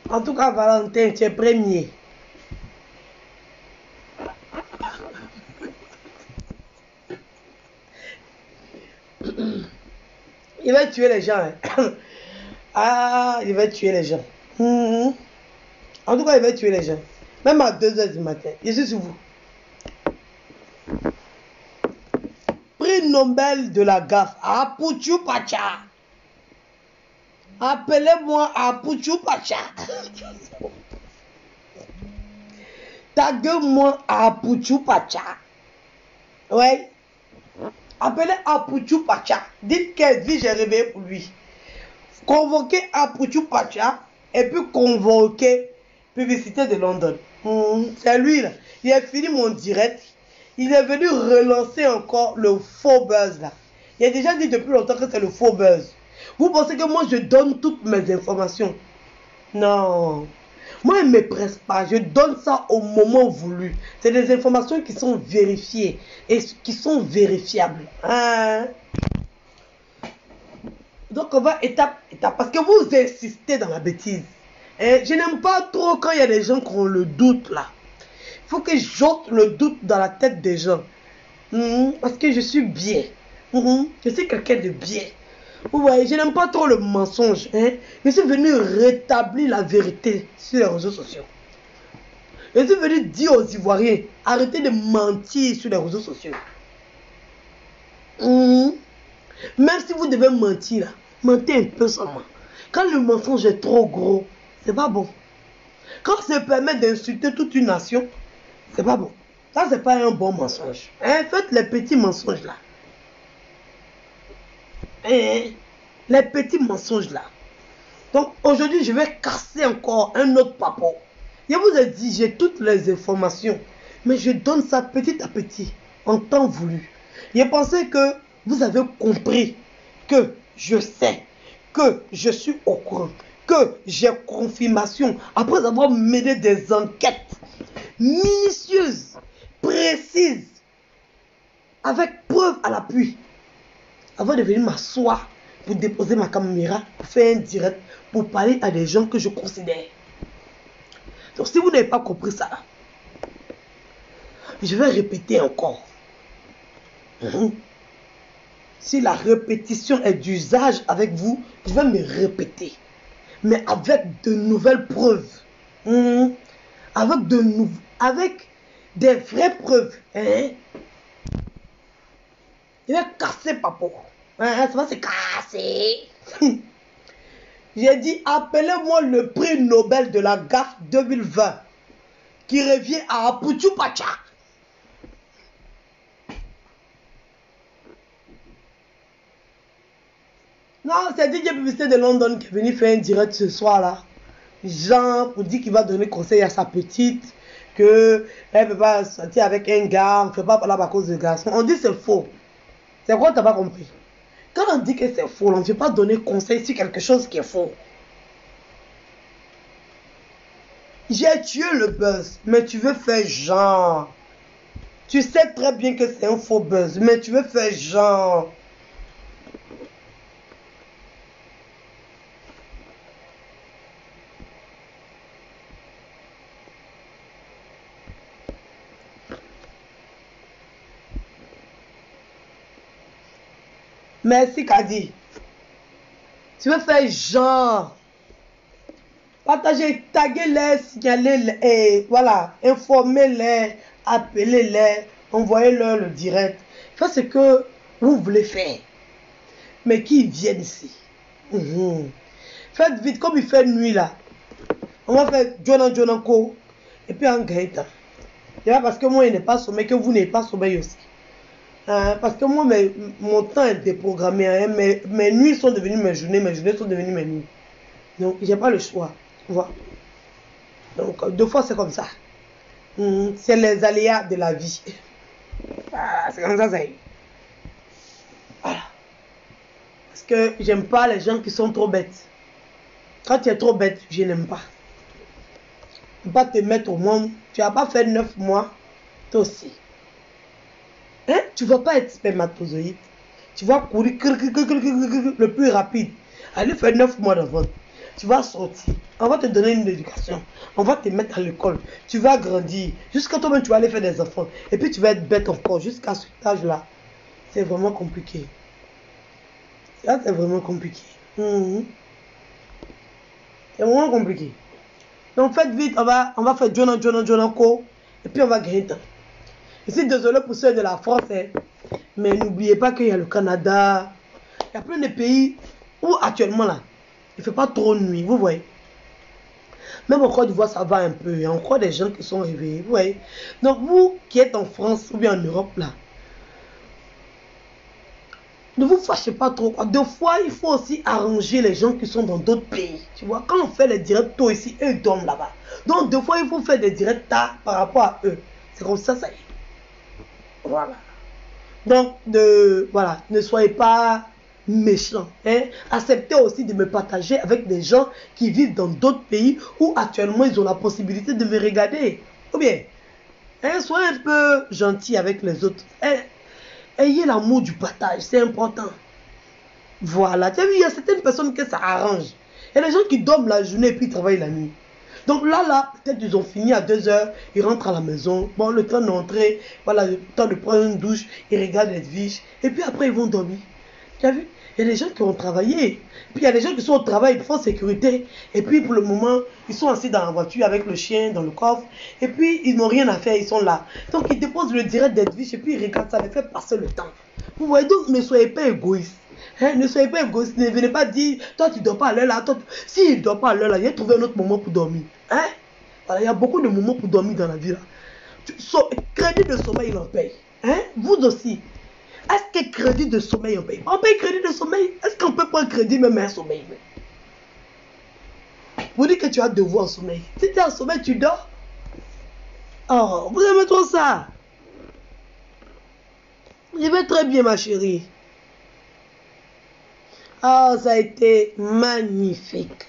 En tout cas, Valentin, tu es premier. Il va tuer les gens. Hein. Ah, il va tuer les gens. En tout cas, il va tuer les gens. Même à 2 h du matin. Je suis sur vous. Prix Nobel de la gaffe. Apuchu Pacha. Appelez-moi Apuchu Pacha. Taguez-moi Apuchu Pacha. Ouais. Appelez Apuchu Pacha. Dites quelle vie j'ai rêvé pour lui. Convoquez Apuchu Pacha et puis convoquez Publicité de London. C'est lui là. Il a fini mon direct. Il est venu relancer encore le faux buzz là. Il a déjà dit depuis longtemps que c'est le faux buzz. Vous pensez que moi je donne toutes mes informations? Non. Moi je ne me presse pas. Je donne ça au moment voulu. C'est des informations qui sont vérifiées et qui sont vérifiables. Hein? Donc on va étape par étape. Parce que vous insistez dans la bêtise. Et je n'aime pas trop quand il y a des gens qui ont le doute là. Il faut que j'ôte le doute dans la tête des gens. Parce que je suis bien. Je suis quelqu'un de bien. Vous voyez, je n'aime pas trop le mensonge. Hein? Je suis venu rétablir la vérité sur les réseaux sociaux. Je suis venu dire aux Ivoiriens, arrêtez de mentir sur les réseaux sociaux. Même si vous devez mentir, là, mentez un peu seulement. Quand le mensonge est trop gros, c'est pas bon. Quand ça permet d'insulter toute une nation, c'est pas bon. Ça, c'est pas un bon mensonge. Hein? Faites les petits mensonges là. Les petits mensonges là. Donc aujourd'hui, je vais casser encore un autre papo. Je vous ai dit, j'ai toutes les informations. Mais je donne ça petit à petit, en temps voulu. Je pensais que vous avez compris que je sais, que je suis au courant, que j'ai confirmation après avoir mené des enquêtes minutieuses, précises, avec preuve à l'appui, avant de venir m'asseoir pour déposer ma caméra, pour faire un direct, pour parler à des gens que je considère. Donc si vous n'avez pas compris ça, je vais répéter encore. Si la répétition est d'usage avec vous, je vais me répéter. Mais avec de nouvelles preuves. Avec des vraies preuves. Hein? Il va casser papo. Ça va se casser. J'ai dit, appelez-moi le prix Nobel de la gaffe 2020 qui revient à Apuchu Pacha. Non, c'est DJ Publicité de London qui est venu faire un direct ce soir là. Jean, pour dire qu'il va donner conseil à sa petite, qu'elle ne peut pas sortir avec un gars, on ne fait pas parler à cause de garçon. On dit c'est faux. C'est quoi, tu n'as pas compris? Quand on dit que c'est faux, on ne veut pas donner conseil sur quelque chose qui est faux. J'ai tué le buzz, mais tu veux faire genre. Tu sais très bien que c'est un faux buzz, mais tu veux faire genre. Merci Kadi. Tu veux faire genre. Partagez, taguez-les, signalez-les, et voilà, informez-les, appelez-les, envoyez-leur le direct. Faites ce que vous voulez faire. Mais qu'ils viennent ici. Faites vite, comme il fait nuit là. On va faire Jonanko et puis en Gaëtan. C'est pas parce que moi il n'est pas sommeil que vous n'êtes pas sommeil aussi. Parce que moi, mon temps est déprogrammé. Hein, mes nuits sont devenues mes journées sont devenues mes nuits. Donc, j'ai pas le choix. Voilà. Donc, 2 fois, c'est comme ça. C'est les aléas de la vie. C'est comme ça, ça y est. Voilà. Parce que j'aime pas les gens qui sont trop bêtes. Quand tu es trop bête, je n'aime pas. Tu ne vas pas te mettre au monde. Tu n'as pas fait 9 mois, toi aussi. Hein? Tu ne vas pas être spermatozoïde. Tu vas courir le plus rapide. Allez faire 9 mois d'avant. Tu vas sortir. On va te donner une éducation. On va te mettre à l'école. Tu vas grandir. Jusqu'à toi-même, tu vas aller faire des enfants. Et puis tu vas être bête encore jusqu'à cet âge-là. C'est vraiment compliqué. Ça, c'est vraiment compliqué. C'est vraiment compliqué. Donc faites vite, on va faire Jonako. Et puis on va gagner temps. Je suis désolé pour ceux de la France. Mais n'oubliez pas qu'il y a le Canada. Il y a plein de pays où actuellement là, il ne fait pas trop nuit. Vous voyez. Même en Côte d'Ivoire, ça va un peu. Il y a encore des gens qui sont réveillés. Vous voyez. Donc vous qui êtes en France ou bien en Europe là, ne vous fâchez pas trop. Deux fois, il faut aussi arranger les gens qui sont dans d'autres pays. Tu vois, quand on fait les directs tôt ici, eux ils dorment là-bas. Donc deux fois, il faut faire des directs tard par rapport à eux. C'est comme ça, ça y est. Voilà. Donc, voilà, ne soyez pas méchants. Hein. Acceptez aussi de me partager avec des gens qui vivent dans d'autres pays où actuellement ils ont la possibilité de me regarder. Ou bien, hein, soyez un peu gentils avec les autres. Hein. Ayez l'amour du partage, c'est important. Voilà, tu as vu, il y a certaines personnes que ça arrange. Il y a des gens qui dorment la journée et puis ils travaillent la nuit. Donc là, peut-être ils ont fini à 2 heures, ils rentrent à la maison. Bon, le temps d'entrer, voilà, le temps de prendre une douche, ils regardent les fiches. Et puis après, ils vont dormir. Tu as vu? Il y a des gens qui ont travaillé. Puis il y a des gens qui sont au travail, ils font sécurité. Et puis pour le moment, ils sont assis dans la voiture avec le chien, dans le coffre. Et puis ils n'ont rien à faire, ils sont là. Donc ils déposent le direct d'Edwige et puis ils regardent ça, les fait passer le temps. Vous voyez, donc ne soyez pas égoïstes. Hein, ne soyez pas égoïstes, ne venez pas dire, toi tu ne dors pas à l'heure là. Si il ne dort pas à l'heure là, il a trouvé un autre moment pour dormir. Hein? Voilà, il y a beaucoup de moments pour dormir dans la vie là. Crédit de sommeil, il en paye. Hein? Vous aussi. Est-ce que crédit de sommeil on paye? On paye crédit de sommeil. Est-ce qu'on peut prendre crédit même un sommeil? Vous dites que tu as devoir en sommeil. Si tu es en sommeil, tu dors. Oh, vous aimez trop ça? Je vais très bien, ma chérie. Ah, ça a été magnifique.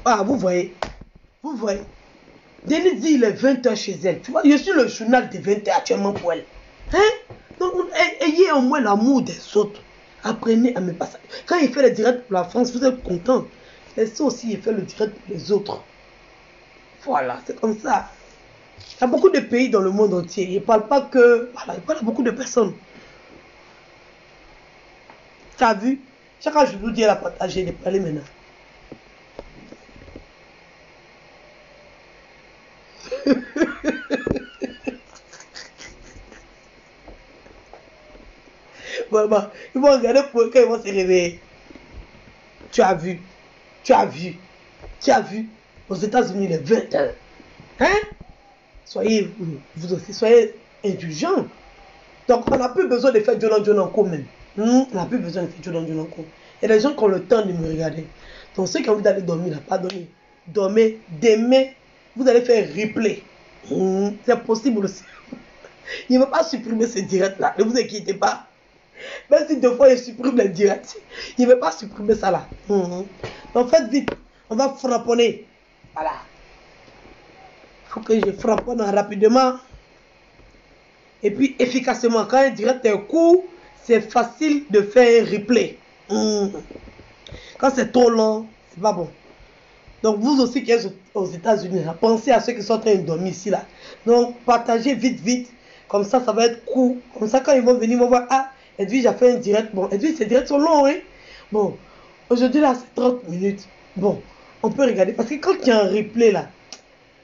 Ah, vous voyez. Vous voyez. Denise dit il est 20h chez elle. Tu vois, je suis le journal de 20h actuellement pour elle. Hein? Donc, ayez au moins l'amour des autres. Apprenez à me passer. Quand il fait le direct pour la France, vous êtes content. Laissez aussi il fait le direct pour les autres. Voilà, c'est comme ça. Il y a beaucoup de pays dans le monde entier. Il ne parle pas que... Voilà, il parle à beaucoup de personnes. Tu as vu? Chaque fois, je vous dis à la partager, de parler maintenant. Bon, ils vont regarder pour quand ils vont se réveiller. Tu as vu? Tu as vu? Tu as vu? Aux États-Unis, les 20 heures. Hein? Soyez, vous aussi, soyez indulgents. Donc, on n'a plus besoin de faire Jonanko même. On n'a plus besoin de faire Jonanko. Il y a des gens qui ont le temps de me regarder. Donc, ceux qui ont envie d'aller dormir, là, pas dormir. Dormez, demain, vous allez faire replay. C'est possible aussi. Il ne va pas supprimer ce direct-là. Ne vous inquiétez pas. Même si deux fois, il supprime les directs. Il ne va pas supprimer ça là. Donc, faites vite. On va frapponner. Voilà. Il faut que je frapponne rapidement. Et puis, efficacement. Quand un direct est court, c'est facile de faire un replay. Quand c'est trop long, c'est pas bon. Donc, vous aussi qui êtes aux États-Unis, pensez à ceux qui sont en train de dormir ici là. Donc, partagez vite, vite. Comme ça, ça va être court. Comme ça, quand ils vont venir, ils vont voir, ah, Edwige a fait un direct. Bon, Edwige, ces directs sont longs, hein. Bon, aujourd'hui là, c'est 30 minutes. Bon, on peut regarder. Parce que quand il y a un replay là,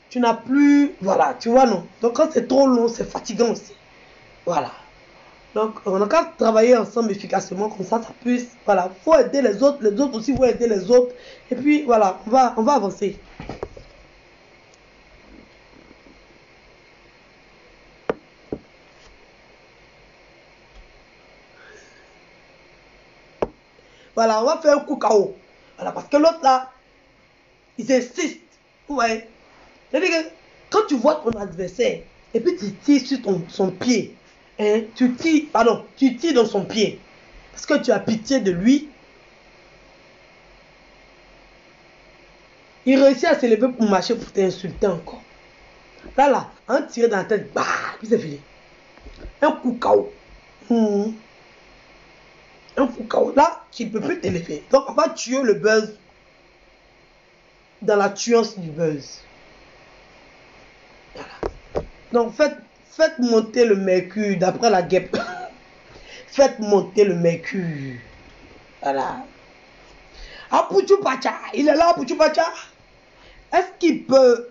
tu n'as plus. Voilà, tu vois, non. Donc, quand c'est trop long, c'est fatigant aussi. Voilà. Donc, on a qu'à travailler ensemble efficacement, comme ça puisse. Voilà, il faut aider les autres aussi vont aider les autres. Et puis, voilà, on va avancer. Voilà, on va faire un coup KO. Voilà, parce que l'autre là, ils insistent. Ouais. C'est-à-dire que quand tu vois ton adversaire, et puis tu tires sur son pied, hein, tu tires dans son pied, parce que tu as pitié de lui, il réussit à se lever pour marcher pour t'insulter encore. Là, un tiré dans la tête, puis c'est fini. Un coup KO. Un un fou chaos. Là, tu ne peux plus t'élever. Donc, on va tuer le buzz dans la tuance du buzz. Voilà. Donc, faites monter le mercure d'après la guêpe. Faites monter le mercure. Voilà. Apuchu Pacha, il est là, Apuchu Pacha. Est-ce qu'il peut...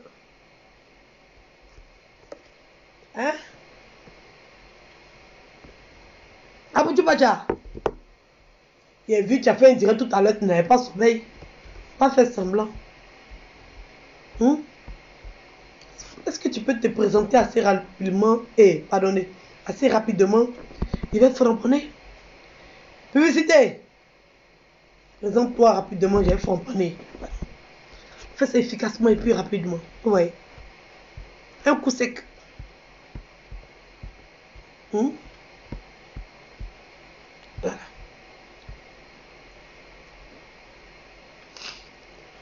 Hein? Apuchu Pacha. Il a vu, tu as fait un direct tout à l'heure, tu n'avais pas sommeil. Pas fait semblant. Est-ce que tu peux te présenter assez rapidement? Pardonnez, assez rapidement. Il va te framponner. Publicité. Présente-toi rapidement, je vais framponner. Fais ça efficacement et puis rapidement. Ouais. Un coup sec. Voilà.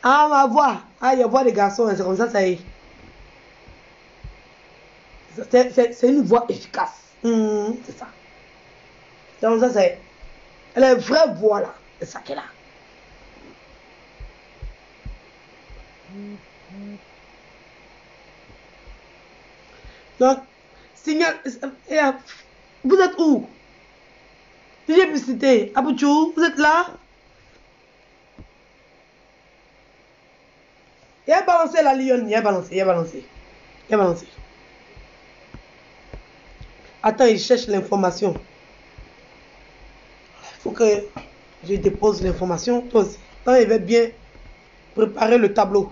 Ah, ma voix. Ah, il y a voix des garçons, c'est comme ça y est. C'est une voix efficace. C'est ça. C'est comme ça y est. Elle est vraie voix là. C'est ça qu'elle a. Donc, signal. Vous êtes où? DJ Publicité. Abouchou, vous êtes là? Il a balancé la lionne. Il a balancé. Attends, il cherche l'information. Il faut que je dépose l'information. Toi aussi. Attends, il va bien préparer le tableau.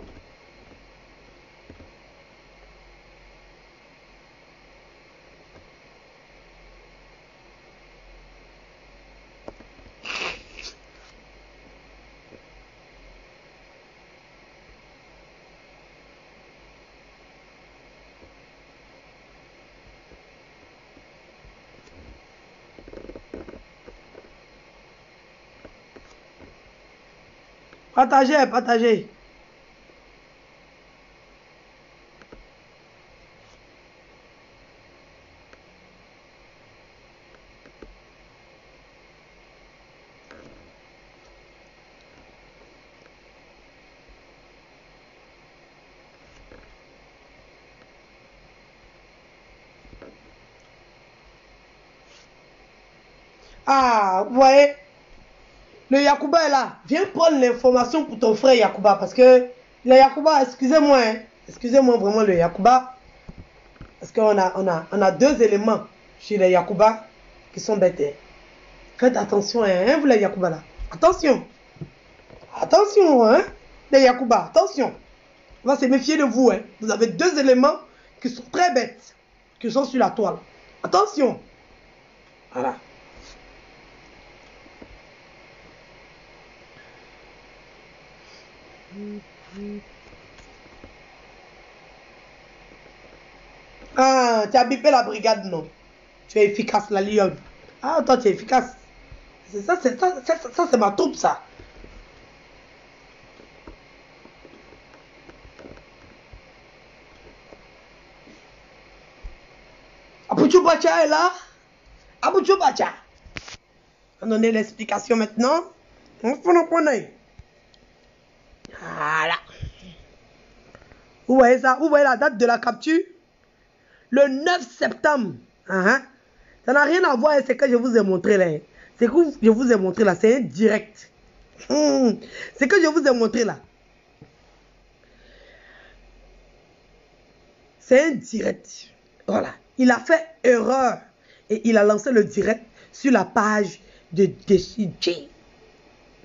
Partagez. Ah, vous voyez, le Yacouba est là. Viens prendre l'information pour ton frère Yacouba. Parce que le Yacouba, excusez-moi, excusez-moi vraiment le Yacouba. Parce qu'on a deux éléments chez les Yacouba qui sont bêtes. Faites attention, hein, vous les Yacouba là. Attention. Attention, hein, les Yacouba, attention. On va se méfier de vous, hein. Vous avez deux éléments qui sont très bêtes, qui sont sur la toile. Attention. Voilà. Ah, tu as bipé la brigade, non? Tu es efficace, la lionne. Ah, toi, tu es efficace. Ça, c'est ma troupe, ça. Abouchou Bacha est là. Abouchou Bacha. On va donner l'explication maintenant. On va prendre un œil. Voilà. Vous voyez ça? Vous voyez la date de la capture? Le 9 septembre. Ça n'a rien à voir avec ce que je vous ai montré là. Ce que je vous ai montré là, c'est un direct. Ce que je vous ai montré là, c'est un direct. Voilà. Il a fait erreur et il a lancé le direct sur la page de DCJ.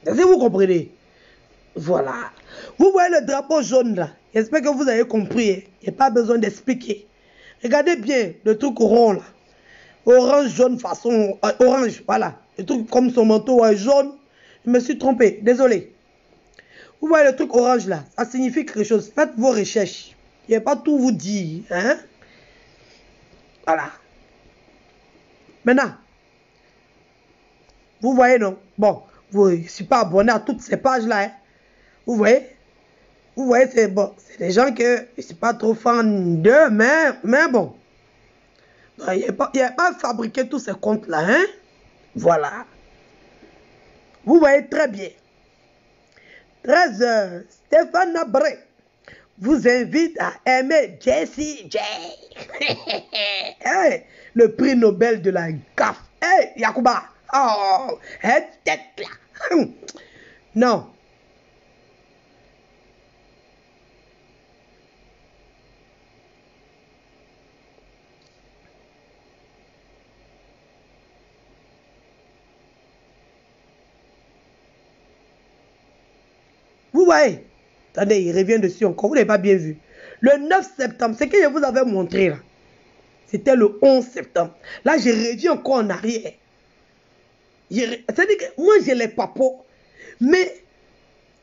Est-ce que vous comprenez? Voilà. Vous voyez le drapeau jaune là. J'espère que vous avez compris. Il n'y a pas besoin d'expliquer. Regardez bien le truc rond là. Orange, jaune, façon orange. Voilà. Le truc comme son manteau est jaune. Je me suis trompé. Désolé. Vous voyez le truc orange là. Ça signifie quelque chose. Faites vos recherches. Je ne vais pas tout vous dire. Hein? Voilà. Maintenant. Vous voyez non? Bon. Je ne suis pas abonné à toutes ces pages là. Hein? Vous voyez? Vous voyez, c'est bon. C'est des gens que je ne suis pas trop fan d'eux, mais bon. Il n'y a pas fabriqué tous ces comptes-là, hein? Voilà. Vous voyez très bien. 13h, Stéphane Abré vous invite à aimer Jessie J. Hey, le prix Nobel de la gaffe. Hey, Yacouba. Oh, tête là. Non. Vous voyez? Attendez, il revient dessus encore. Vous n'avez pas bien vu. Le 9 septembre, ce que je vous avais montré là, c'était le 11 septembre. Là, j'ai revu encore en arrière. C'est-à-dire que moi, j'ai les papos, mais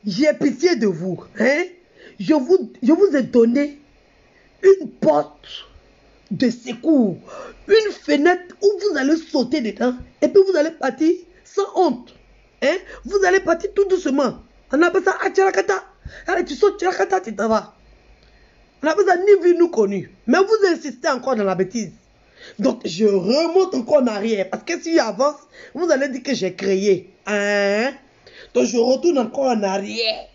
j'ai pitié de vous. Hein? Je vous ai donné une porte de secours, une fenêtre où vous allez sauter dedans et puis vous allez partir sans honte. Hein? Vous allez partir tout doucement. On appelle ça Atcharakata. Allez, tu sautes Atcharakata, tu t'en vas. On appelle ça ni vu, ni connu. Mais vous insistez encore dans la bêtise. Donc, je remonte encore en arrière. Parce que si j'avance, vous allez dire que j'ai créé. Hein? Donc, je retourne encore en arrière.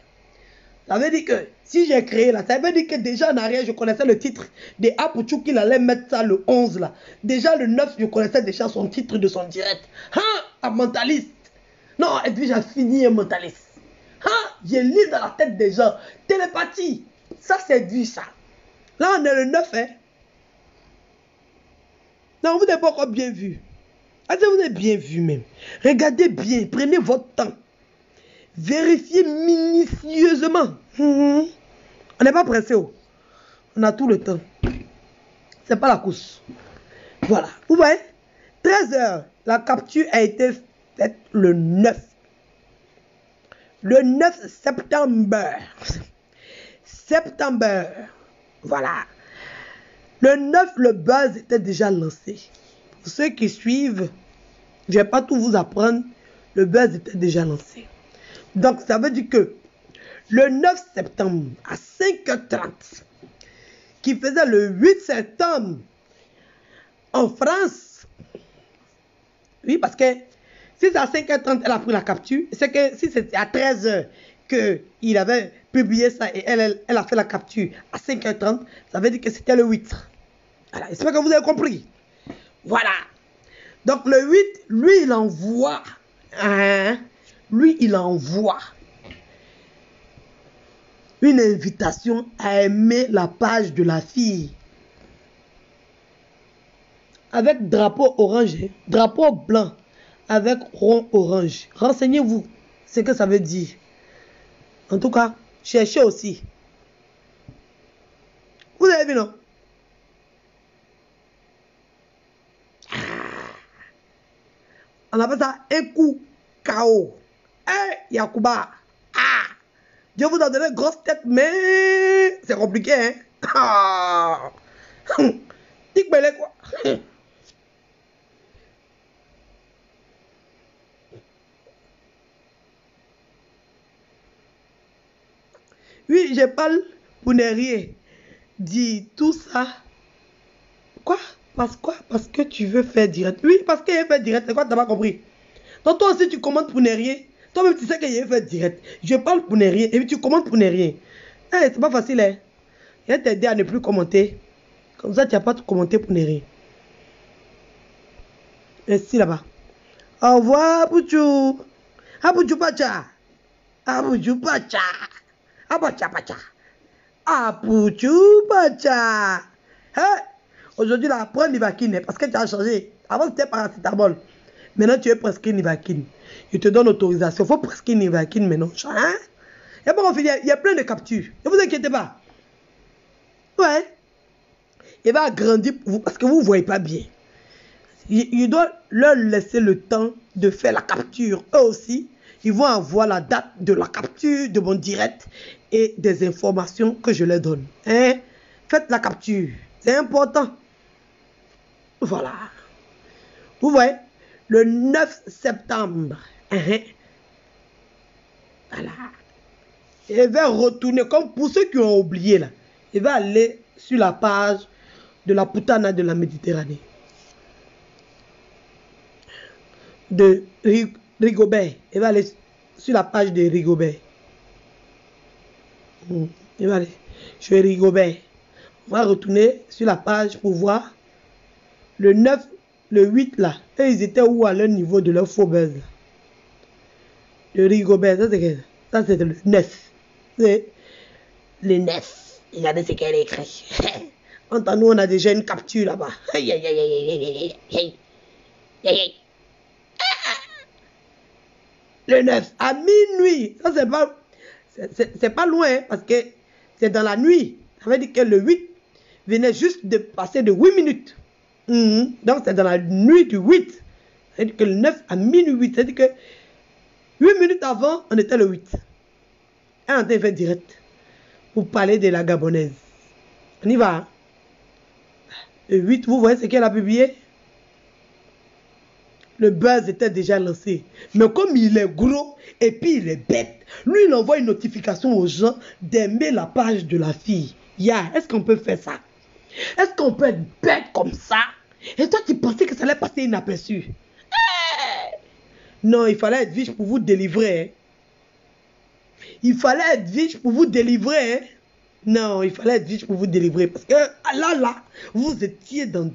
Ça veut dire que si j'ai créé là, ça veut dire que déjà en arrière, je connaissais le titre de Apouchou qu'il allait mettre ça le 11 là. Déjà le 9, je connaissais déjà son titre de son direct. Hein? Un mentaliste. Non, Edwige a fini un mentaliste. Hein? J'ai lu dans la tête des gens. Télépathie. Ça, c'est du ça. Là, on est le 9, hein? Non, vous n'avez pas encore bien vu. Est-ce que vous avez bien vu même? Regardez bien, prenez votre temps. Vérifiez minutieusement. On n'est pas pressé. Oh. On a tout le temps. C'est pas la course. Voilà. Vous voyez? 13h. La capture a été faite le 9. Le 9 septembre. Voilà. Le 9, le buzz était déjà lancé. Pour ceux qui suivent, je ne vais pas tout vous apprendre. Le buzz était déjà lancé. Donc, ça veut dire que le 9 septembre à 5h30, qui faisait le 8 septembre en France, oui, parce que si c'est à 5h30, elle a pris la capture, c'est que si c'était à 13h qu'il avait publié ça et elle a fait la capture à 5h30, ça veut dire que c'était le 8. Voilà, j'espère que vous avez compris. Voilà. Donc le 8, lui, il envoie. Hein? Lui, il envoie une invitation à aimer la page de la fille. Avec drapeau orange, drapeau blanc, avec rond orange. Renseignez-vous ce que ça veut dire. En tout cas, cherchez aussi. Vous avez vu, non? On appelle ça un coup KO. Eh, Yacouba. Ah! Dieu vous a donné une grosse tête, mais c'est compliqué, hein? Ah! Tic-belé, quoi. Oui, je parle pour ne rien. Dis tout ça. Quoi? Parce que tu veux faire direct. Oui, parce qu'il veut faire direct. C'est quoi, t'as pas compris? Donc toi aussi, tu commandes pour ne rien. Toi-même, tu sais qu'il veut faire direct. Je parle pour ne rien. Et puis tu commandes pour ne rien. Eh, c'est pas facile, hein? Il va t'aider à ne plus commenter. Comme ça, tu n'as pas tout commenté pour ne rien. Merci là-bas. Au revoir, Pouchou. Abouchou Pacha. Abouchou Pacha. Abacha Pacha. Abouchou Pacha. Hein? Aujourd'hui, là, prends Nivaquine parce que tu as changé. Avant, c'était paracétamol. Maintenant, tu es prescrit Nivaquine. Je te donne autorisation. Il faut prescrire Nivaquine maintenant. Hein? Il y a plein de captures. Ne vous inquiétez pas. Ouais. Il va agrandir pour vous parce que vous ne voyez pas bien. Il doit leur laisser le temps de faire la capture. Eux aussi, ils vont avoir la date de la capture de mon direct et des informations que je leur donne. Hein? Faites la capture. C'est important. Voilà. Vous voyez, le 9 septembre. Hein? Voilà. Il va retourner, comme pour ceux qui ont oublié là, il va aller sur la page de la Putana de la Méditerranée. De Rigobert. Il va aller sur la page de Rigobert. Il va aller sur Rigobert. On va retourner sur la page pour voir le 9, le 8 là. Et ils étaient où à leur niveau de leur faux buzz là? Le Rigobert, ça c'est le 9. C'est le 9. Regardez ce qu'elle a écrit. Entre nous, on a déjà une capture là-bas. Le 9, à minuit. Ça, c'est pas loin, hein, parce que c'est dans la nuit. Ça veut dire que le 8 venait juste de passer de 8 minutes. Donc, c'est dans la nuit du 8. Ça veut dire que le 9 à minuit. Ça veut dire que 8 minutes avant, on était le 8. Et on était fait direct pour parler de la Gabonaise. On y va. Hein? Le 8, vous voyez ce qu'elle a publié? Le buzz était déjà lancé. Mais comme il est gros et puis il est bête, lui, il envoie une notification aux gens d'aimer la page de la fille. Est-ce qu'on peut faire ça? Est-ce qu'on peut être bête comme ça? Et toi, tu pensais que ça allait passer inaperçu? Non, il fallait être vite pour vous délivrer. Hein. Il fallait être vite pour vous délivrer. Hein. Non, il fallait être vite pour vous délivrer. Parce que là, vous étiez dans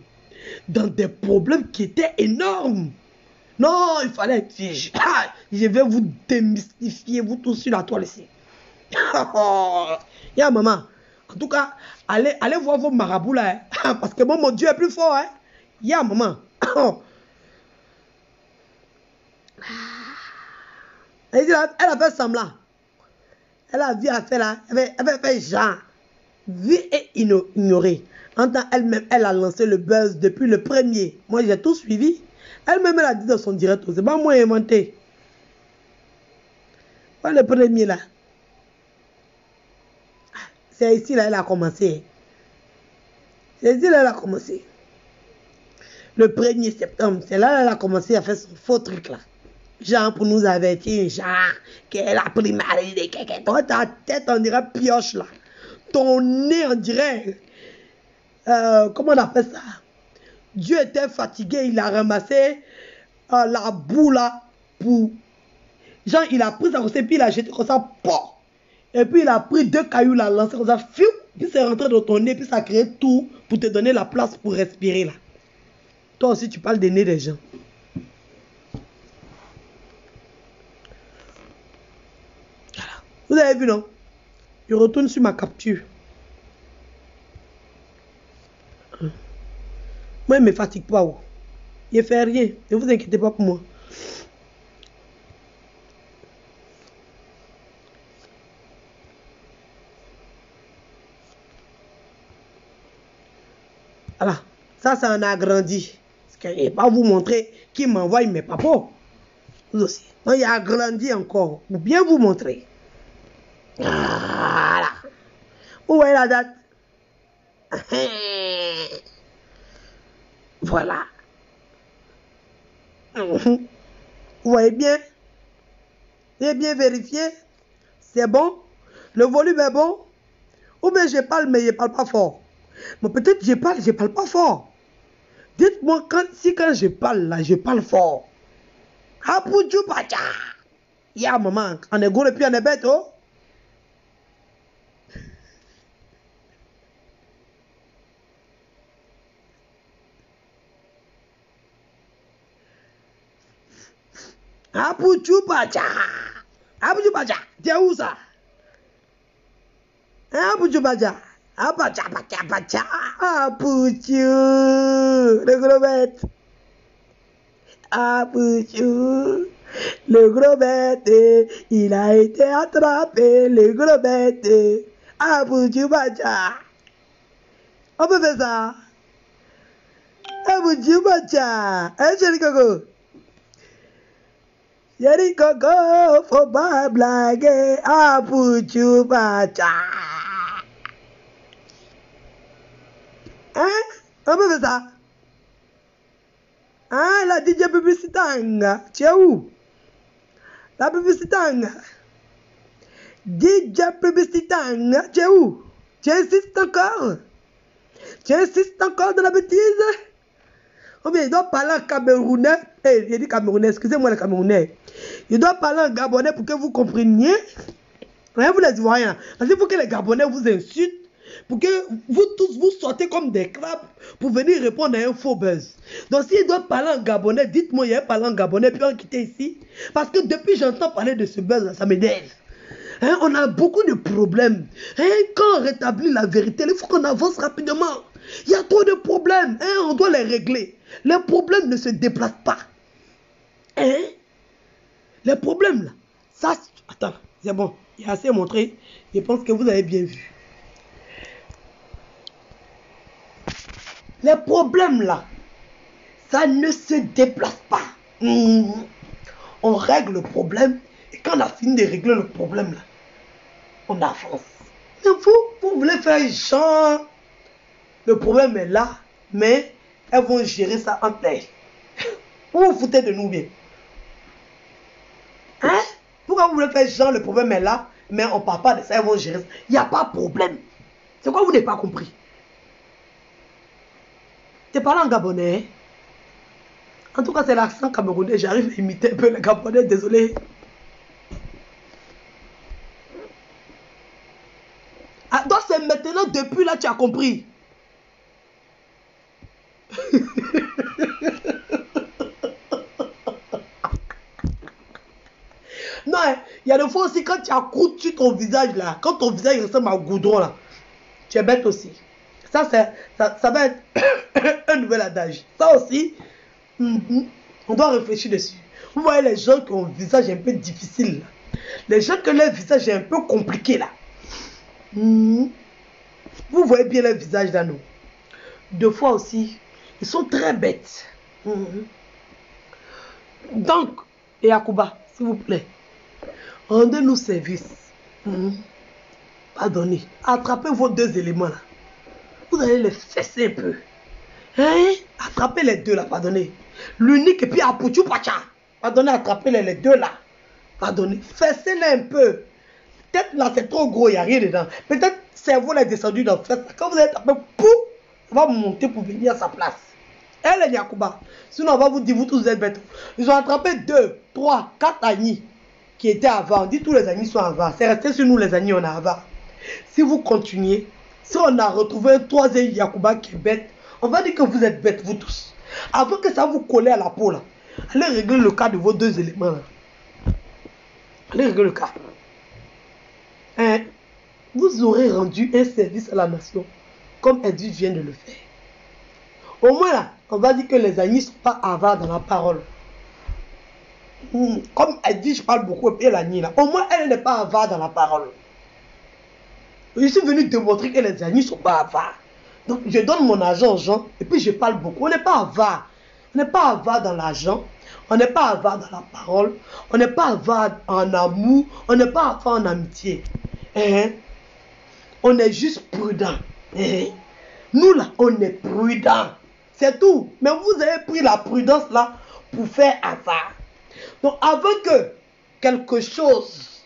des problèmes qui étaient énormes. Non, il fallait être vite. Je vais vous démystifier, vous tous sur la toile ici. Maman. En tout cas, allez voir vos marabouts là. Hein. Parce que mon Dieu est plus fort. Hein. Maman. Elle a fait semblant. Elle a vu à faire là. Elle avait fait genre. Vu et ignoré. En tant elle-même, elle a lancé le buzz depuis le premier. Moi, j'ai tout suivi. Elle-même, elle a dit dans son direct. C'est pas moi inventé. Pas le premier là. C'est ici là, elle a commencé. C'est ici là, elle a commencé. Le 1er septembre, c'est là, elle a commencé à faire son faux truc là. Genre pour nous avertir, genre, qu'elle a pris mari de quelqu'un. Toi, ta tête, on dirait pioche là. Ton nez, on dirait. Comment on appelle ça? Dieu était fatigué, il a ramassé la boue là pour. Genre, il a pris ça comme ça, puis il a jeté comme ça, pop. Et puis il a pris 2 cailloux là, lancé comme ça, fiou, puis c'est rentré dans ton nez, puis ça a créé tout pour te donner la place pour respirer là. Toi aussi, tu parles des nez des gens. Vous avez vu, non? Je retourne sur ma capture. Moi, il ne me fatigue pas. Oh. Il ne fait rien. Ne vous inquiétez pas pour moi. Voilà. Ça en a agrandi. Parce que je ne vais pas vous montrer qui m'envoie mes papas. Vous aussi. Donc, il a agrandi encore. Pour bien vous montrer. Voilà. Où est la date? Voilà. Vous voyez bien? C'est bien vérifié? C'est bon? Le volume est bon? Ou bien je parle, mais je ne parle pas fort? Mais peut-être je parle pas fort. Dites-moi quand je parle là, je parle fort. Apoudjou pacha. Maman, on est gros et puis on est bête, oh? Apoudjou pacha. Apoudjou pacha. T'es où ça? Apoudjou pacha. Apacha, pacha, pacha. Apoudjou. Le gros bête. Apoudjou. Le gros bête, il a été attrapé, le gros bête. Apoudjou pacha. On peut faire ça. Apoudjou pacha. Hein, chéri Coco? Chéri Coco, faut pas blaguer. Apoudjou pacha. Hein? On peut faire ça? Hein? La DJ Publicitanga. Tu es où? La Publicitanga. DJ Publicitanga. Tu es où? Tu insistes encore? Tu insistes encore de la bêtise? Ou bien il doit parler en camerounais. Il dit camerounais, excusez-moi les camerounais. Il doit parler en gabonais pour que vous compreniez. Vous les Ivoiriens. Parce qu'il faut que les Gabonais vous insultent. Pour que vous tous vous sortez comme des crabes pour venir répondre à un faux buzz. Donc s'il doit parler en gabonais, dites-moi, il a parlé en gabonais puis on quitte ici. Parce que depuis j'entends parler de ce buzz là, ça m'énerve. On a beaucoup de problèmes. Quand on rétablit la vérité, il faut qu'on avance rapidement. Il y a trop de problèmes. On doit les régler. Les problèmes ne se déplacent pas. Les problèmes là, ça, attends, c'est bon, il a assez montré. Je pense que vous avez bien vu. Les problèmes là, ça ne se déplace pas. On règle le problème et quand on a fini de régler le problème là, on avance. Mais vous voulez faire genre, le problème est là, mais elles vont gérer ça entre elles. Vous vous foutez de nous bien. Pourquoi vous voulez faire genre, le problème est là, mais on ne parle pas de ça, elles vont gérer ça. Il n'y a pas de problème. C'est quoi vous n'avez pas compris? Tu parles en gabonais. En tout cas, c'est l'accent camerounais. J'arrive à imiter un peu le gabonais, désolé. Ah, donc c'est maintenant, depuis là, tu as compris. Non, il y a des fois aussi, quand tu as coutu ton visage là, quand ton visage ressemble à goudron là, tu es bête aussi. Ça va être un nouvel adage. Ça aussi, on doit réfléchir dessus. Vous voyez les gens qui ont un visage un peu difficile là. Les gens que leur visage est un peu compliqué là. Vous voyez bien leur visage là, non? Deux fois aussi, ils sont très bêtes. Donc, Yakuba, s'il vous plaît, rendez-nous service. Pardonnez. Attrapez vos deux éléments là. Vous allez les fesser un peu. Attrapez les deux là, pardonnez. L'unique et puis Apuchu Pacha. Pardonnez, attrapez les deux là. Pardonnez. Fessez-les un peu. Peut-être là c'est trop gros, il n'y a rien dedans. Peut-être le cerveau est descendu dans le fesse. Quand vous êtes tapé, pouf, ça va monter pour venir à sa place. Elle est Yakuba. Sinon on va vous dire, vous tous vous êtes bêtes. Ils ont attrapé 2, 3, 4 agnis qui étaient avant. On dit tous les agnis sont avant. C'est resté sur nous les agnis, on a avant. Si vous continuez, si on a retrouvé un troisième Yakuba qui est bête, on va dire que vous êtes bêtes, vous tous. Avant que ça vous colle à la peau, là, allez régler le cas de vos deux éléments. Là. Allez régler le cas. Vous aurez rendu un service à la nation, comme Edwige vient de le faire. Au moins, là, on va dire que les amis ne sont pas avares dans la parole. Comme Edwige parle beaucoup, et l'agni, là, au moins, elle n'est pas avare dans la parole. Je suis venu démontrer que les amis ne sont pas avares. Donc, je donne mon argent aux gens et puis je parle beaucoup. On n'est pas avare. On n'est pas avare dans l'argent. On n'est pas avare dans la parole. On n'est pas avare en amour. On n'est pas avare en amitié. On est juste prudent. Nous, là, on est prudent. C'est tout. Mais vous avez pris la prudence, là, pour faire avare. Donc, avant que quelque chose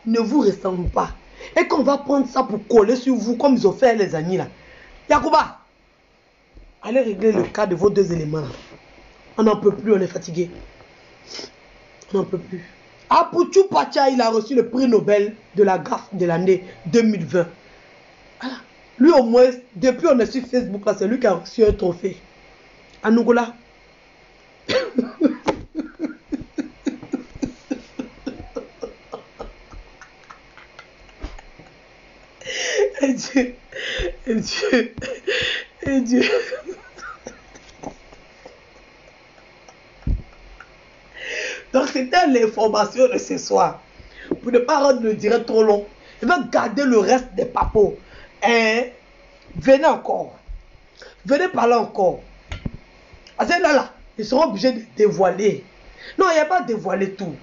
ne vous ressemble pas, et qu'on va prendre ça pour coller sur vous comme ils ont fait les amis là. Yakuba, allez régler le cas de vos deux éléments là. On n'en peut plus, on est fatigué. On n'en peut plus. Apuchu Pacha, il a reçu le prix Nobel de la gaffe de l'année 2020. Voilà. Lui au moins, depuis on est sur Facebook là, c'est lui qui a reçu un trophée. Anougola. Et Dieu, et Dieu, et Dieu. Donc c'était l'information de ce soir. Pour ne pas rendre le direct trop long, je vais garder le reste des papos. Venez encore. Venez parler encore. Parce que là, ils seront obligés de dévoiler. Non, il n'y a pas dévoiler tout.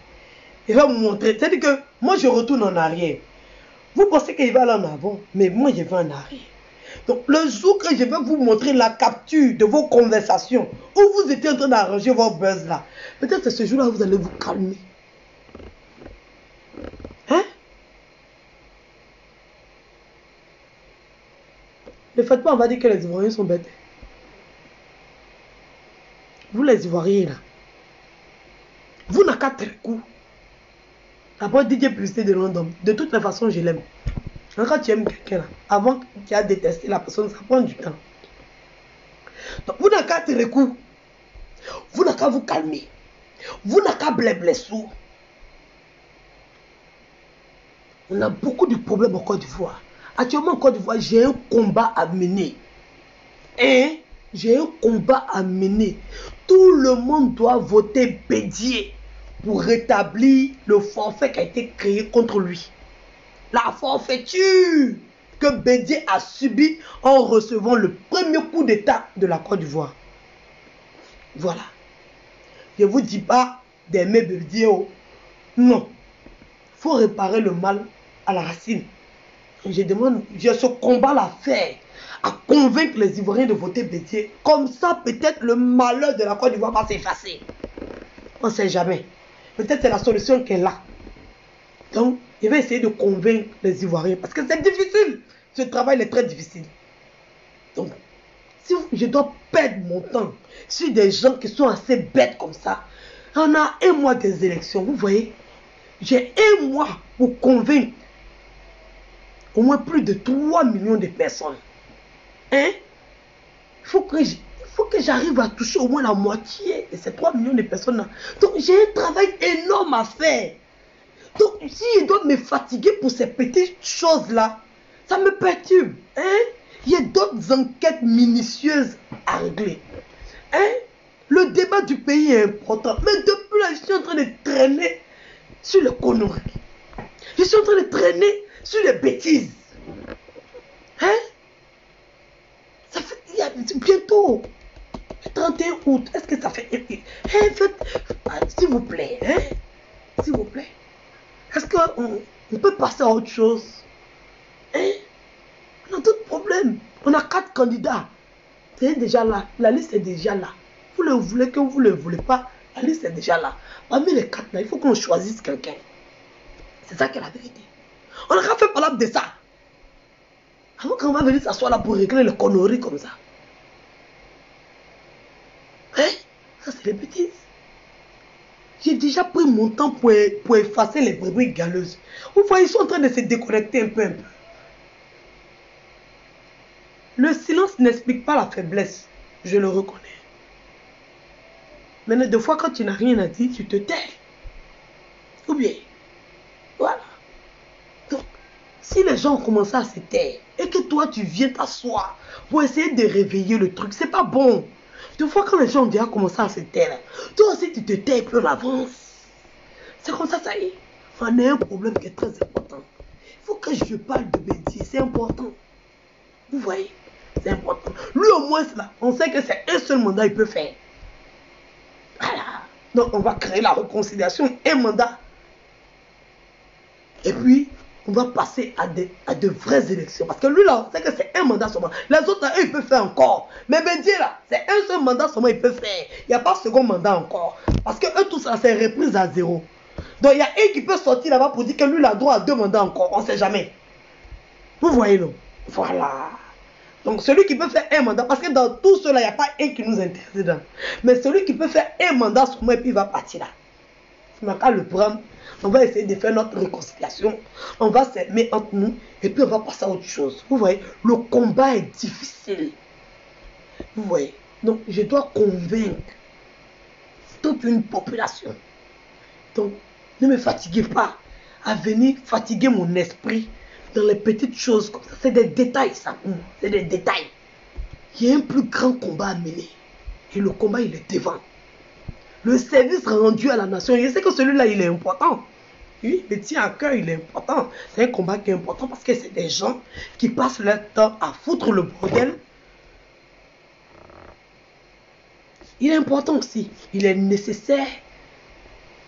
Il va vous montrer. C'est-à-dire que moi je retourne en arrière. Vous pensez qu'il va aller en avant, mais moi je vais en arrière. Donc le jour que je vais vous montrer la capture de vos conversations, où vous étiez en train d'arranger vos buzz là, peut-être que ce jour-là vous allez vous calmer. Ne faites pas, on va dire que les Ivoiriens sont bêtes. Vous les Ivoiriens là, vous n'avez qu'à coup. Après DJ Publicité de London, de toutes les façons, je l'aime. Quand tu aimes quelqu'un là, avant que tu as détesté la personne, ça prend du temps. Donc, vous n'avez qu'à tirer coup. Vous n'avez qu'à vous calmer. Vous n'avez qu'à blesser. On a beaucoup de problèmes en Côte d'Ivoire. Actuellement en Côte d'Ivoire, j'ai un combat à mener. Hein? J'ai un combat à mener. Tout le monde doit voter Bédié pour rétablir le forfait qui a été créé contre lui. La forfaiture que Bédié a subie en recevant le premier coup d'État de la Côte d'Ivoire. Voilà. Je ne vous dis pas d'aimer Bédié. Non. Il faut réparer le mal à la racine. Je demande, j'ai ce combat à faire, à convaincre les Ivoiriens de voter Bédié. Comme ça, peut-être le malheur de la Côte d'Ivoire va s'effacer. On ne sait jamais. Peut-être c'est la solution qu'elle a. Donc, je vais essayer de convaincre les Ivoiriens. Parce que c'est difficile. Ce travail est très difficile. Donc, si je dois perdre mon temps sur des gens qui sont assez bêtes comme ça, on a un mois des élections, vous voyez. J'ai un mois pour convaincre au moins plus de 3 millions de personnes. Hein? Il faut que j'arrive à toucher au moins la moitié de ces 3 millions de personnes-là. Donc j'ai un travail énorme à faire. Donc si je dois me fatiguer pour ces petites choses-là, ça me perturbe. Hein? Il y a d'autres enquêtes minutieuses à régler. Hein? Le débat du pays est important. Mais depuis là, je suis en train de traîner sur les conneries. Je suis en train de traîner sur les bêtises. Hein? Ça fait bientôt 31 août. Est-ce que ça fait... s'il vous plaît, hein? S'il vous plaît. Est-ce qu'on peut passer à autre chose? Hein? On a d'autres problèmes. On a 4 candidats. C'est déjà là. La liste est déjà là. Vous le voulez que vous ne le voulez pas. La liste est déjà là. Parmi les 4 là, il faut qu'on choisisse quelqu'un. C'est ça qui est la vérité. On n'a pas fait parler de ça. Avant qu'on va venir s'asseoir là pour régler les conneries comme ça. Hein? Ça c'est les bêtises. J'ai déjà pris mon temps pour effacer les brebis galeuses. Vous voyez, ils sont en train de se déconnecter un peu. Le silence n'explique pas la faiblesse. Je le reconnais. Mais des fois, quand tu n'as rien à dire, tu te tais. Ou bien, voilà. Donc, si les gens ont commencé à se taire, et que toi, tu viens t'asseoir pour essayer de réveiller le truc, c'est pas bon. Des fois, quand les gens ont déjà commencé à se taire, toi aussi, tu te tais et puis on avance. C'est comme ça, ça y est. On a un problème qui est très important. Il faut que je parle de Bédié, c'est important. Vous voyez, c'est important. Lui, au moins, là, on sait que c'est un seul mandat qu'il peut faire. Voilà. Donc, on va créer la réconciliation, un mandat. Et puis, on va passer à de vraies élections. Parce que lui, là, c'est que c'est un mandat seulement. Les autres, là, eux, ils peuvent faire encore. Mais Bédié, là, c'est un seul mandat seulement, ils peuvent faire. Il n'y a pas de second mandat encore. Parce que eux, tous, ça, c'est reprise à 0. Donc, il y a un qui peut sortir là-bas pour dire que lui, il a droit à 2 mandats encore. On ne sait jamais. Vous voyez, non? Voilà. Donc, celui qui peut faire un mandat, parce que dans tout cela, il n'y a pas un qui nous intéresse dedans. Mais celui qui peut faire un mandat seulement, et puis il va partir là. On n'a qu'à le prendre. On va essayer de faire notre réconciliation. On va s'aimer entre nous. Et puis on va passer à autre chose. Vous voyez, le combat est difficile. Vous voyez. Donc je dois convaincre toute une population. Donc ne me fatiguez pas à venir fatiguer mon esprit dans les petites choses comme ça. C'est des détails ça. C'est des détails. Il y a un plus grand combat à mener. Et le combat il est devant. Le service rendu à la nation, je sais que celui-là, il est important. Oui, il me tient à cœur, il est important. C'est un combat qui est important parce que c'est des gens qui passent leur temps à foutre le bordel. Il est important aussi. Il est nécessaire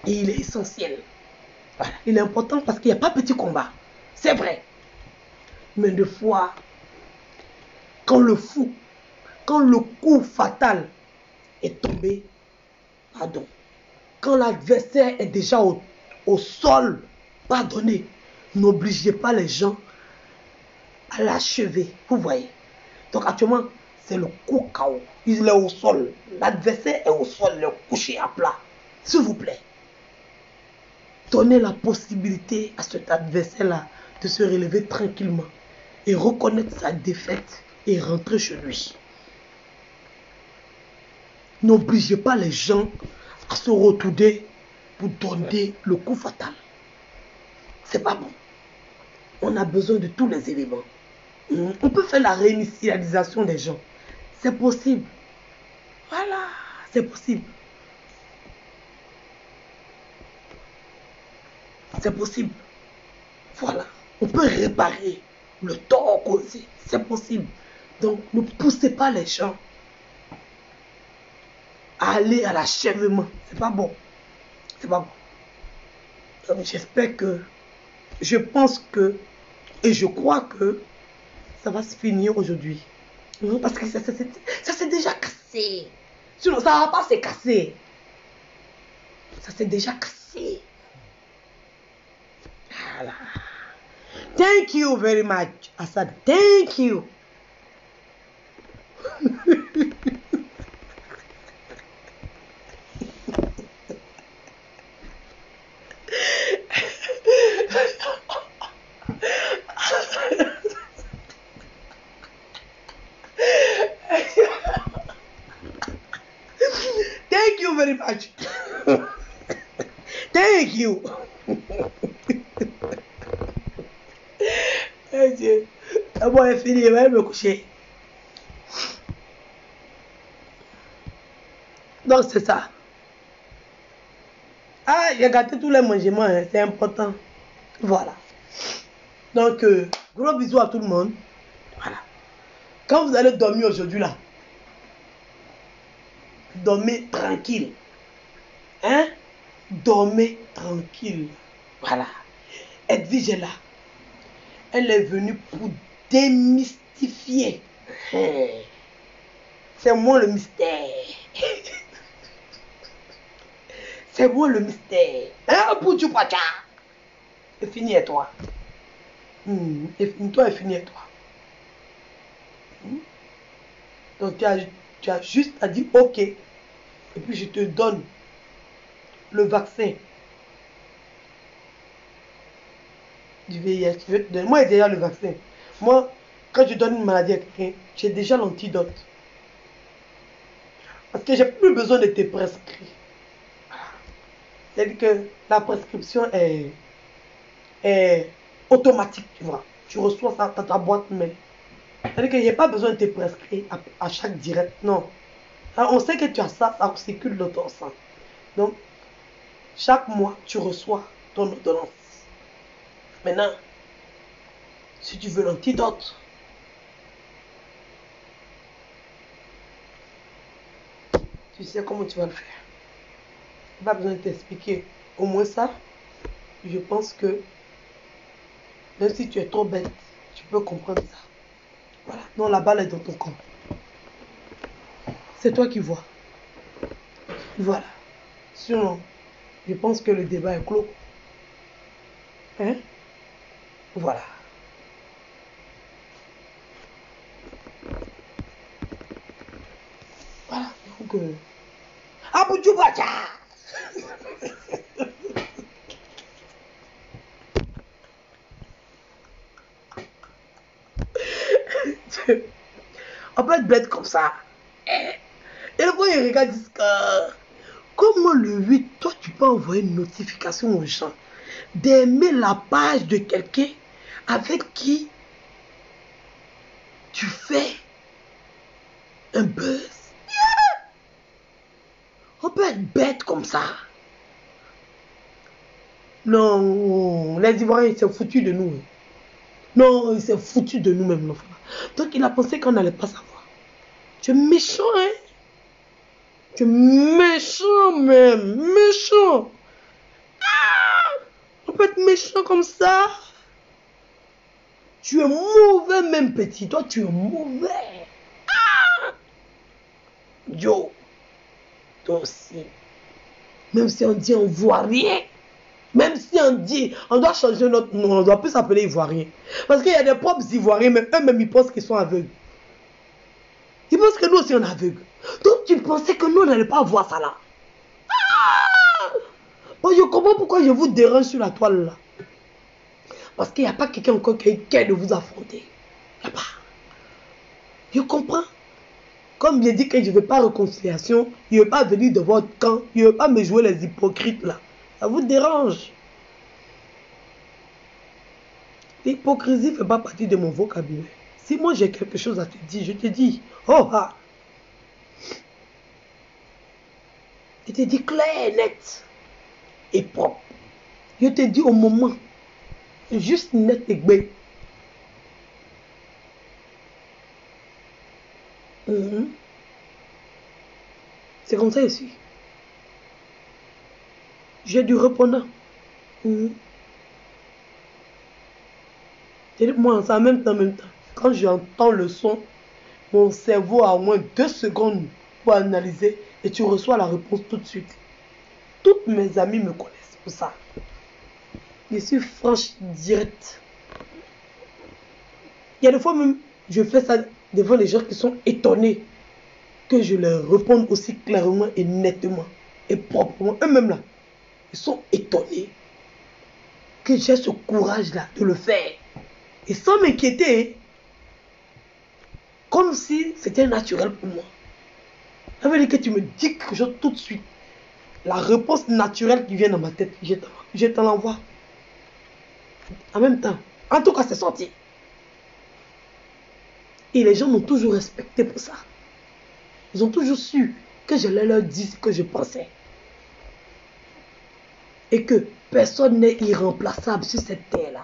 et il est essentiel. Voilà. Il est important parce qu'il n'y a pas petit combat. C'est vrai. Mais des fois, quand le coup fatal est tombé, pardon. Quand l'adversaire est déjà au sol, pardonnez. N'obligez pas les gens à l'achever. Vous voyez. Donc actuellement, c'est le coup KO. Il est au sol. L'adversaire est au sol, il est couché à plat. S'il vous plaît, donnez la possibilité à cet adversaire-là de se relever tranquillement et reconnaître sa défaite et rentrer chez lui. N'obligez pas les gens à se retourner pour donner le coup fatal. C'est pas bon. On a besoin de tous les éléments. On peut faire la réinitialisation des gens. C'est possible. Voilà, c'est possible. C'est possible. Voilà. On peut réparer le tort causé. C'est possible. Donc, ne poussez pas les gens à aller à l'achèvement. C'est pas bon. C'est pas bon. Donc, j'espère que, je pense que, et je crois que ça va se finir aujourd'hui. Parce que ça s'est déjà cassé. Sinon, ça ne va pas se casser. Ça s'est déjà cassé. Voilà. Thank you very much, Assad. Thank you. Thank you very much. Thank you. Bon, elle est finie, elle va me coucher. Donc, c'est ça. Ah, j'ai gâté tous les mangements, hein, c'est important. Voilà. Donc, gros bisous à tout le monde. Voilà. Quand vous allez dormir aujourd'hui, là, dormez tranquille. Hein? Dormez tranquille. Voilà. Edwige est là. Elle est venue pour démystifier. C'est moi le mystère. C'est moi le mystère. Hein, Boudjou Pacha? C'est fini et toi. Toi, est fini et toi. Donc, tu as juste à dire OK. Et puis, je te donne le vaccin du VIH. Je vais te donner. Moi, j'ai déjà le vaccin. Moi, quand je donne une maladie à quelqu'un, j'ai déjà l'antidote. Parce que j'ai plus besoin de te prescrire. C'est-à-dire que la prescription est automatique, tu vois. Tu reçois ça dans ta boîte mail. C'est-à-dire qu'il n'y a pas besoin de te prescrire à chaque direct. Non. Alors, on sait que tu as ça, ça circule dans ton sang. Donc, chaque mois, tu reçois ton ordonnance. Maintenant, si tu veux l'antidote, tu sais comment tu vas le faire. Pas besoin de t'expliquer. Au moins ça, je pense que même si tu es trop bête, tu peux comprendre ça. Voilà. Non, la balle est dans ton camp. C'est toi qui vois. Voilà. Sinon, je pense que le débat est clos. Hein? Voilà. Voilà. Donc, Aboudjou Bacha! On peut être bête comme ça. Et le point, il regarde, dit que comment le 8, toi, tu peux envoyer une notification aux gens d'aimer la page de quelqu'un avec qui tu fais un buzz. On peut être bête comme ça. Non, les Ivoiriens, ils s'est foutu de nous. Non, il s'est foutu de nous-mêmes. Donc, il a pensé qu'on n'allait pas savoir. Tu es méchant, hein? Tu es méchant, même. Méchant. Ah! On peut être méchant comme ça. Tu es mauvais, même petit. Toi, tu es mauvais. Ah! Yo. Toi aussi. Même si on dit on voit rien. Même si on dit, on doit changer notre nom, on ne doit plus s'appeler Ivoirien. Parce qu'il y a des propres Ivoiriens, mais eux-mêmes, ils pensent qu'ils sont aveugles. Ils pensent que nous aussi on est aveugle. Donc tu pensais que nous on n'allait pas voir ça là. Ah! Bon, je comprends pourquoi je vous dérange sur la toile là. Parce qu'il n'y a pas quelqu'un encore qui a de vous affronter. Il n'y a pas. Je comprends. Comme j'ai dit que je ne veux pas réconciliation, je ne veux pas venir de votre camp, je ne veux pas me jouer les hypocrites là. Ça vous dérange. L'hypocrisie ne fait pas partie de mon vocabulaire. Si moi j'ai quelque chose à te dire, je te dis, oh ah. Je te dis clair, net et propre. Je te dis au moment, juste net et bé. C'est comme ça ici. J'ai du répondant. Moi, en même temps, quand j'entends le son, mon cerveau a au moins 2 secondes pour analyser et tu reçois la réponse tout de suite. Toutes mes amies me connaissent pour ça. Je suis franche, directe. Il y a des fois même, je fais ça devant les gens qui sont étonnés que je leur réponde aussi clairement et nettement et proprement. Eux-mêmes là, ils sont étonnés que j'ai ce courage-là de le faire. Et sans m'inquiéter, comme si c'était naturel pour moi. Ça veut dire que tu me dis quelque chose tout de suite. La réponse naturelle qui vient dans ma tête, je t'en l'envoie. En même temps, en tout cas, c'est sorti. Et les gens m'ont toujours respecté pour ça. Ils ont toujours su que je leur dis ce que je pensais. Et que personne n'est irremplaçable sur cette terre-là.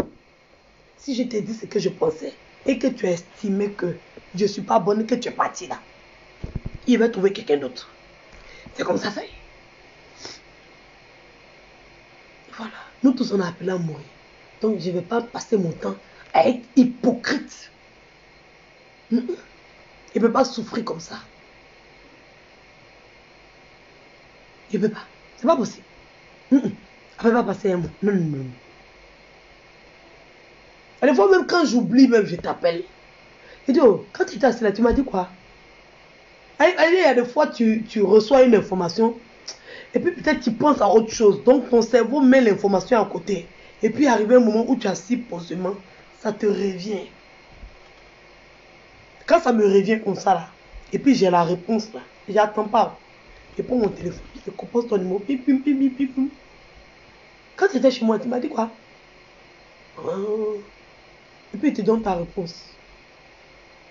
Si je t'ai dit ce que je pensais et que tu as estimé que je ne suis pas bonne et que tu es parti là, il va trouver quelqu'un d'autre. C'est comme ça fait. Voilà. Nous tous on a appelé à mourir. Donc je ne vais pas passer mon temps à être hypocrite. Il ne peut pas souffrir comme ça. Il ne peut pas. C'est pas possible. Ça ne peut pas passer un mot. Non, non, non. Et des fois même quand j'oublie, même je t'appelle. Je dis, oh, quand tu étais assis là, tu m'as dit quoi? Il y a des fois tu reçois une information et puis peut-être tu penses à autre chose. Donc ton cerveau met l'information à côté. Et puis arrivé un moment où tu es assis posément, ça te revient. Quand ça me revient comme ça là, et puis j'ai la réponse là, j'attends pas. Je prends mon téléphone, je compose ton numéro, pim, pim, pim, pim, pim. Quand tu étais chez moi, tu m'as dit quoi? Et puis il te donne ta réponse.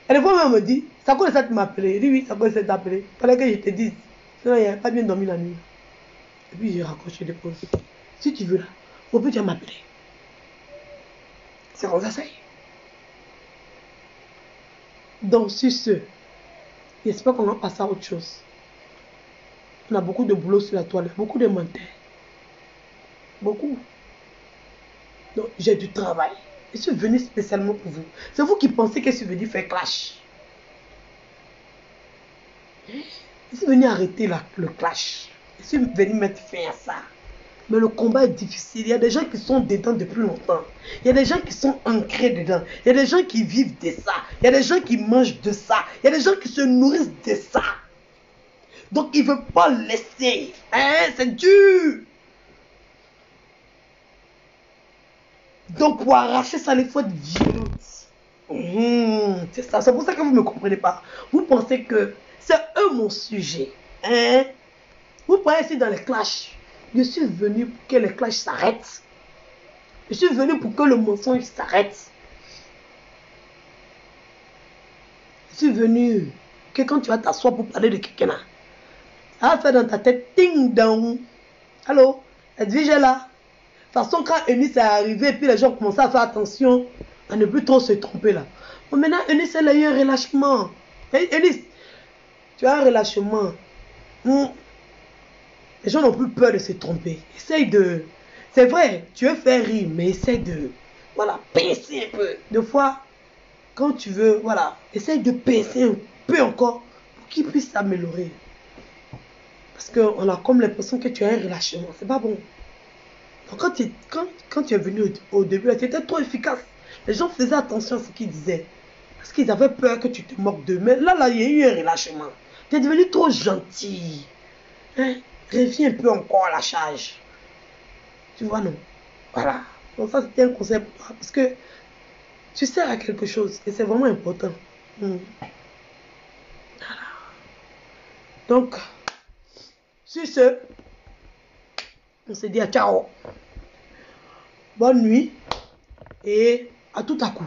Et des fois même on me dit, ça connaît ça tu m'as appelé. Je dis oui, ça connaît ça t'appeler. Il fallait que je te dise. Sinon il n'y a pas bien dormi la nuit. Et puis j'ai raccroché des pauses. Si tu veux là, au plus tu vas m'appeler. C'est comme ça, ça y est. Donc sur ce, j'espère qu'on va passer à autre chose. On a beaucoup de boulot sur la toile, beaucoup de menteurs. Beaucoup. Donc j'ai du travail. Je suis venu spécialement pour vous. C'est vous qui pensez que je suis venu faire clash. Je suis venu arrêter le clash. Je suis venu mettre fin à ça. Mais le combat est difficile. Il y a des gens qui sont dedans depuis longtemps. Il y a des gens qui sont ancrés dedans. Il y a des gens qui vivent de ça. Il y a des gens qui mangent de ça. Il y a des gens qui se nourrissent de ça. Donc ils ne veulent pas laisser. Hein? C'est dur. Donc pour arracher ça, il faut être violent. C'est ça. C'est pour ça que vous ne me comprenez pas. Vous pensez que c'est eux mon sujet. Hein? Vous pensez ici dans les clashs. Je suis venu pour que les clashs s'arrêtent. Je suis venu pour que le mensonge s'arrête. Je suis venu que quand tu vas t'asseoir pour parler de quelqu'un là, ça va faire dans ta tête ting dong. Allô? Êtes-vous là? De toute façon, quand Eunice est arrivé, et puis les gens commençaient à faire attention à ne plus trop se tromper là. Bon, maintenant, Eunice, elle a eu un relâchement. Eunice, tu as un relâchement. Les gens n'ont plus peur de se tromper. Essaye de... C'est vrai, tu veux faire rire, mais essaye de... Voilà, pincer un peu. Des fois, quand tu veux, voilà, essaye de pincer un peu encore pour qu'il puisse s'améliorer. Parce qu'on a comme l'impression que tu as un relâchement. C'est pas bon. Donc quand tu es venu au début, tu étais trop efficace. Les gens faisaient attention à ce qu'ils disaient. Parce qu'ils avaient peur que tu te moques d'eux. Mais là, il y a eu un relâchement. Tu es devenu trop gentil. Hein? Reviens un peu encore à la charge. Tu vois, non? Voilà. Donc ça, c'était un conseil pour toi. Parce que tu sers à quelque chose. Et c'est vraiment important. Voilà. Donc, sur ce, on se dit à ciao. Bonne nuit. Et à tout à coup.